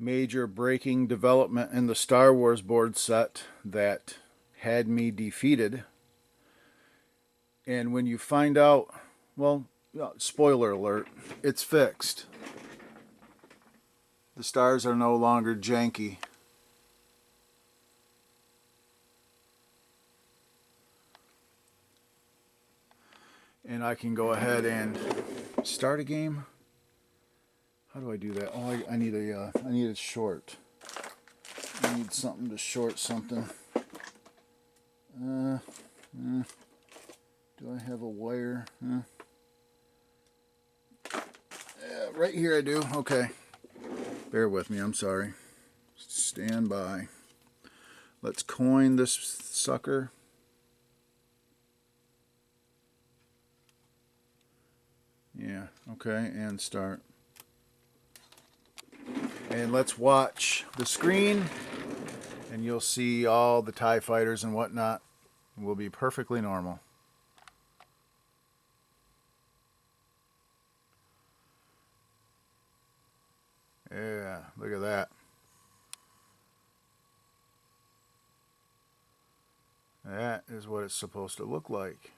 major breaking development in the Star Wars board set that had me defeated. And when you find out, well, spoiler alert, it's fixed. The stars are no longer janky. And I can go ahead and start a game. How do I do that? Oh, I need a short. I need something to short something. Do I have a wire? Yeah, right here I do. Okay. Bear with me, I'm sorry. Stand by. Let's coin this sucker. Yeah, okay, and start. And let's watch the screen, and you'll see all the TIE fighters and whatnot will be perfectly normal. Yeah, look at that. That is what it's supposed to look like.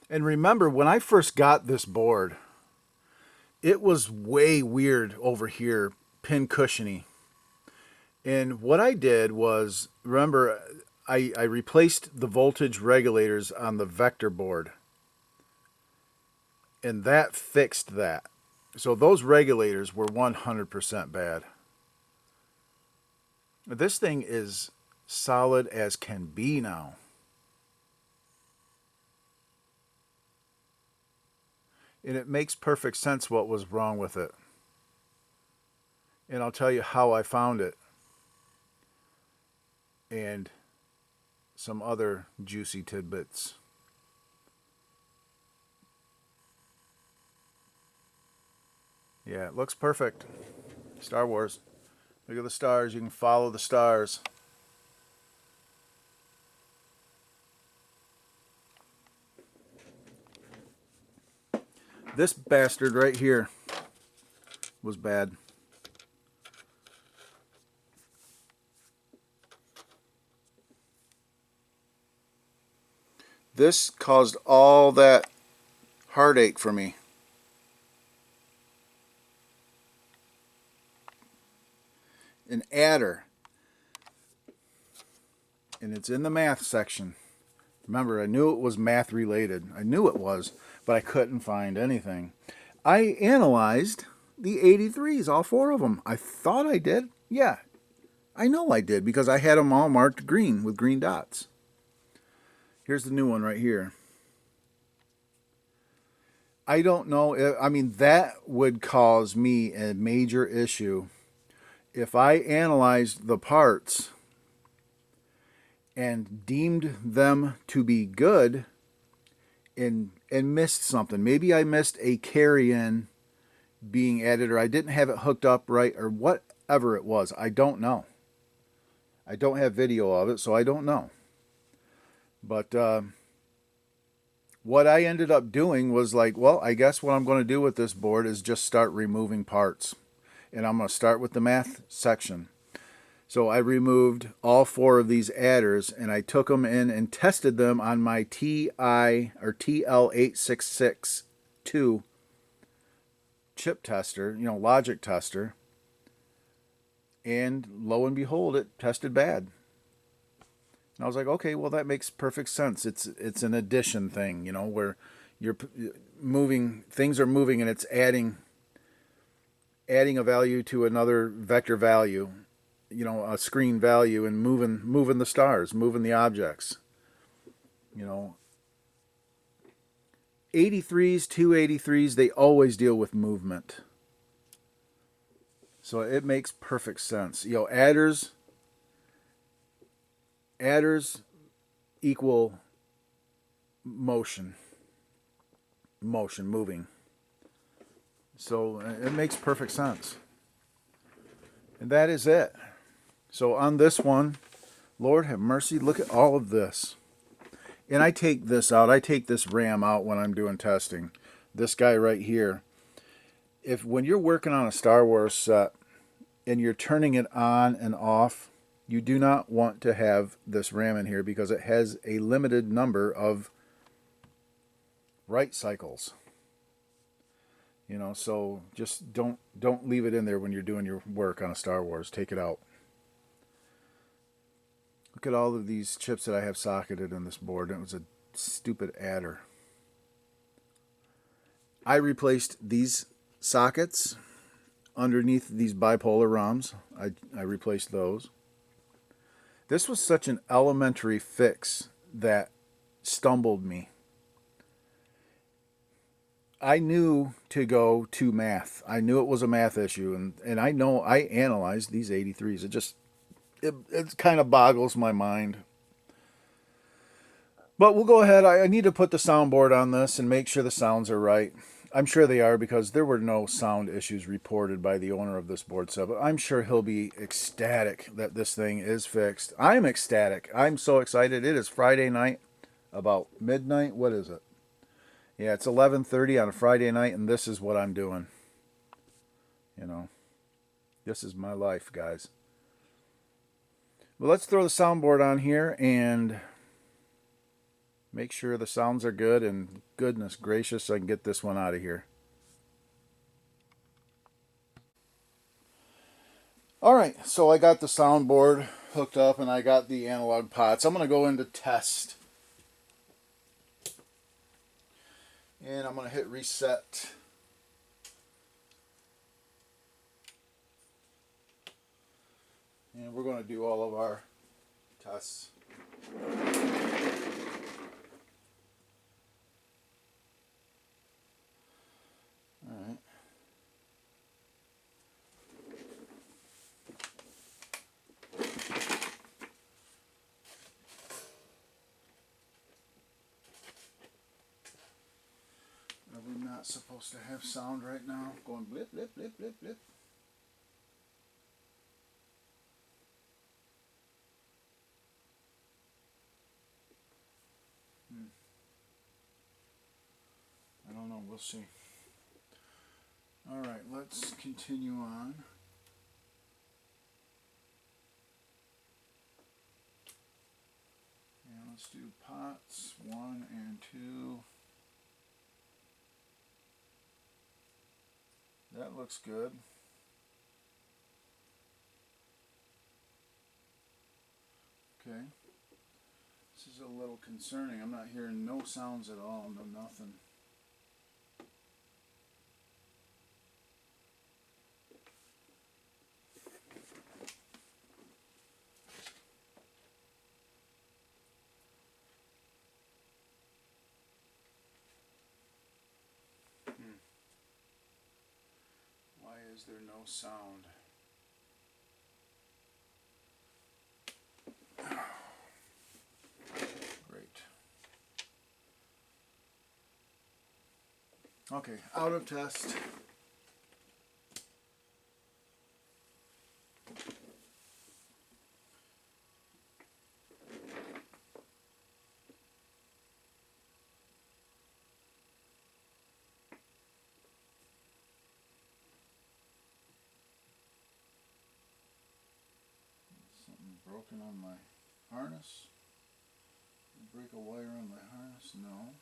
And remember, when I first got this board, it was way weird over here, pin cushiony. And what I did was, remember, I replaced the voltage regulators on the vector board. And that fixed that. So those regulators were 100% bad. This thing is solid as can be now. And it makes perfect sense what was wrong with it. And I'll tell you how I found it. And some other juicy tidbits. Yeah, it looks perfect. Star Wars. Look at the stars. You can follow the stars. This bastard right here was bad. This caused all that heartache for me. An adder. And it's in the math section. Remember, I knew it was math related. I knew it was, but I couldn't find anything. I analyzed the 83s, all four of them. I thought I did. Yeah, I know I did because I had them all marked green with green dots. Here's the new one right here. I don't know. I mean, that would cause me a major issue if I analyzed the parts and deemed them to be good and missed something. Maybe I missed a carry-in being added, or I didn't have it hooked up right, or whatever it was. I don't know. I don't have video of it, so I don't know. But what I ended up doing was like, well, I guess what I'm going to do with this board is just start removing parts. And I'm going to start with the math section. So I removed all four of these adders and I took them in and tested them on my TI or TL8662 chip tester, logic tester. And lo and behold, it tested bad. And I was like, okay, well, that makes perfect sense. It's an addition thing, where you're moving, things are moving and it's adding a value to another vector value, a screen value, and moving the stars, moving the objects. 83s, 283s, they always deal with movement. So it makes perfect sense. Adders equal motion, moving. So it makes perfect sense. And that is it. So on this one, Lord have mercy, look at all of this. And I take this out. I take this RAM out when I'm doing testing. this guy right here. If when you're working on a Star Wars set and you're turning it on and off, you do not want to have this RAM in here because it has a limited number of write cycles. You know, so just don't leave it in there when you're doing your work on a Star Wars. Take it out. Look at all of these chips that I have socketed in this board. It was a stupid adder. I replaced these sockets underneath these bipolar ROMs. I replaced those. This was such an elementary fix that stumbled me. I knew to go to math. I knew it was a math issue, and I know I analyzed these 83s. It kind of boggles my mind. But we'll go ahead. I need to put the soundboard on this and make sure the sounds are right. I'm sure they are because there were no sound issues reported by the owner of this board set. But I'm sure he'll be ecstatic that this thing is fixed. I'm ecstatic. I'm so excited. It is Friday night, about midnight. What is it? Yeah, it's 11:30 on a Friday night, and this is what I'm doing. You know, this is my life, guys. Well, let's throw the soundboard on here and make sure the sounds are good, and goodness gracious, I can get this one out of here. Alright, so I got the soundboard hooked up and I got the analog pots. I'm going to go into test. And I'm going to hit reset. And we're going to do all of our tests. Alright. Are we not supposed to have sound right now? Going blip, blip, blip, blip, blip. I don't know, we'll see. Alright, let's continue on. And let's do pots 1 and 2. That looks good. Okay. This is a little concerning. I'm not hearing no sounds at all, no nothing. Why is there no sound? Great. Okay, out of test. Broken on my harness. Break a wire on my harness? No.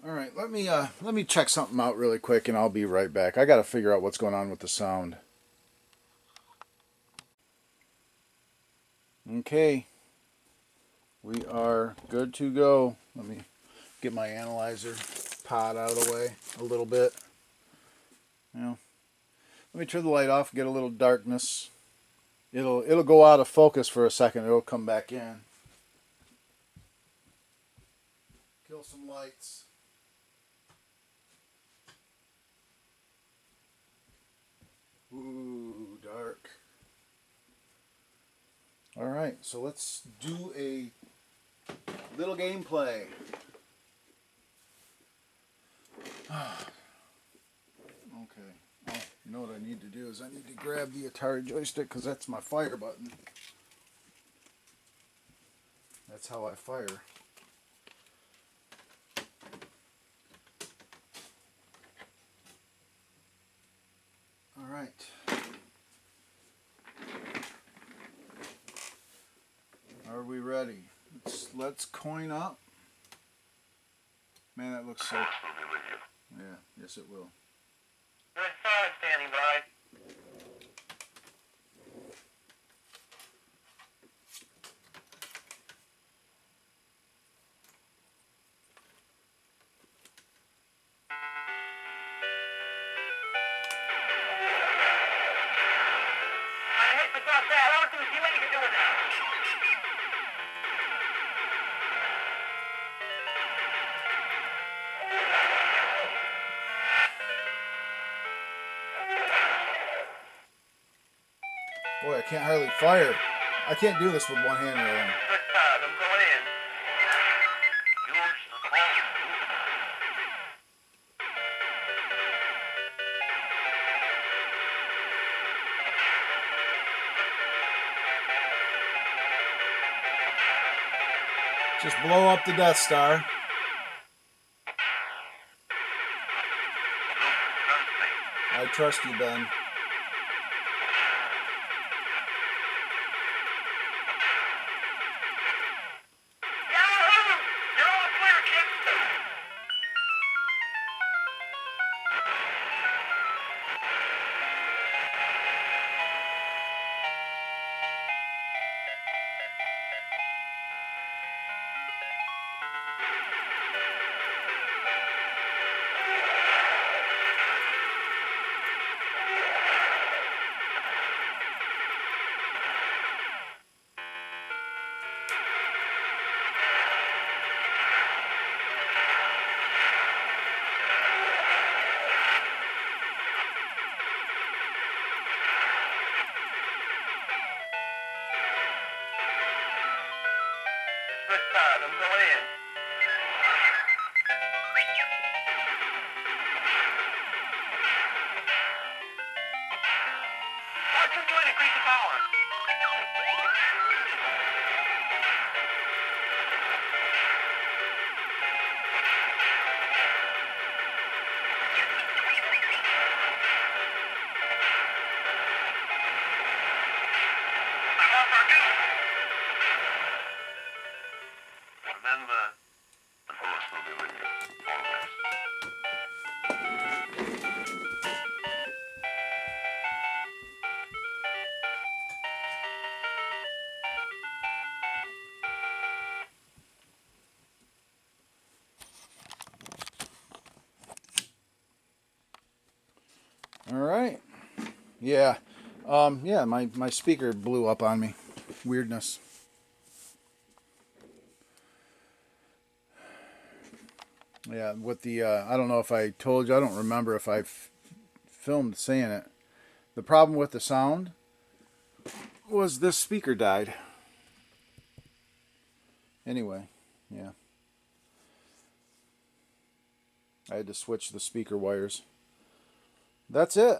All right, let me check something out really quick, and I'll be right back. I got to figure out what's going on with the sound. Okay, we are good to go. Let me get my analyzer pot out of the way a little bit. Let me turn the light off, get a little darkness. It'll go out of focus for a second. It'll come back in. Kill some lights. Ooh, dark. Alright, so let's do a little gameplay. Okay. Oh, you know what I need to do is I need to grab the Atari joystick because that's my fire button. That's how I fire. All right. Are we ready? Let's coin up. Man, that looks so... Yeah, yes it will. Good side standing by. I hate to drop that. I don't see what you can do with that. Boy, I can't hardly fire. I can't do this with one hand rolling. Good side. I'm going in. Use the caution. Just blow up the Death Star. I trust you, Ben. Good side. I'm going in. What you doing to increase the power? Remember, the force will be with you always. All right. Yeah. Yeah, my speaker blew up on me. Weirdness. Yeah, with the, I don't know if I told you, I don't remember if I filmed saying it. The problem with the sound was this speaker died. Anyway, yeah. I had to switch the speaker wires. That's it.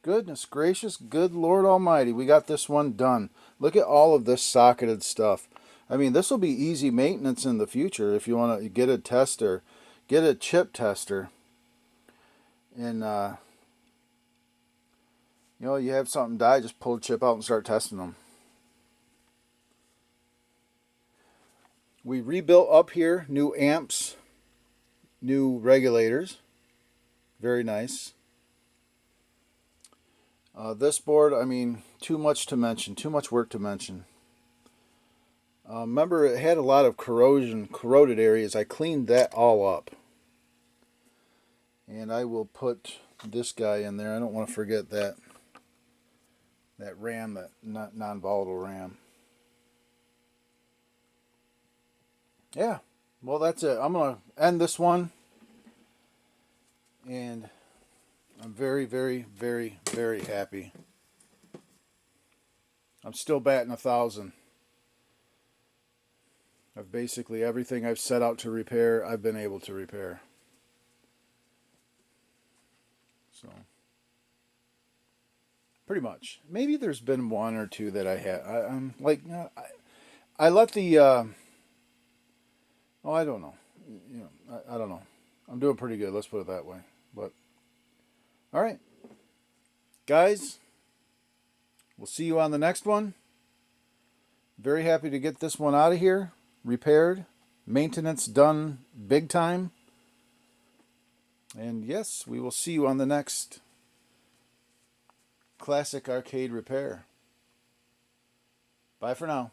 Goodness gracious, good Lord Almighty, we got this one done. Look at all of this socketed stuff. I mean, this will be easy maintenance in the future if you want to get a tester, get a chip tester, and you know, you have something die, just pull the chip out and start testing them. We rebuilt up here, new amps, new regulators, very nice. This board, I mean, too much to mention, too much work to mention. Remember, it had a lot of corroded areas. I cleaned that all up. And I will put this guy in there. I don't want to forget that RAM, that non-volatile RAM. Yeah, well, that's it. I'm going to end this one. And I'm very, very, very, very happy. I'm still batting 1,000. Of basically everything I've set out to repair, I've been able to repair. Pretty much. Maybe there's been one or two that I had. I'm like, I let the. Oh, I don't know. You know, I don't know. I'm doing pretty good. Let's put it that way. But all right, guys. We'll see you on the next one. Very happy to get this one out of here, repaired, maintenance done big time. And yes, we will see you on the next Classic Arcade Repair. Bye for now.